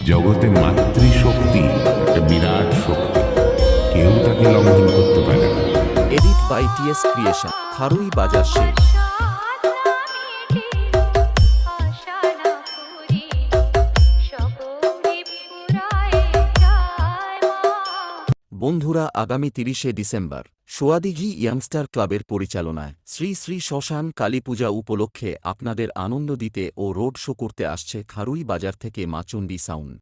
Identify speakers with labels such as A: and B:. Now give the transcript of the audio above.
A: জগতে মাতৃশক্তি একটা বিরাট শক্তি, কেউ তাকে লঙ্ঘন করতে পারে না।
B: এডিট বাই টিএস ক্রিয়েশন, খারুই বাজার শেখ। বন্ধুরা, আগামী ৩০শে ডিসেম্বর সোয়াদিঘি ইয়াংস্টার ক্লাবের পরিচালনায় শ্রী শ্রী শ্মশান কালী পূজা উপলক্ষে আপনাদের আনন্দ দিতে ও রোড শো করতে আসছে খারুই বাজার থেকে মা চণ্ডী সাউন্ড।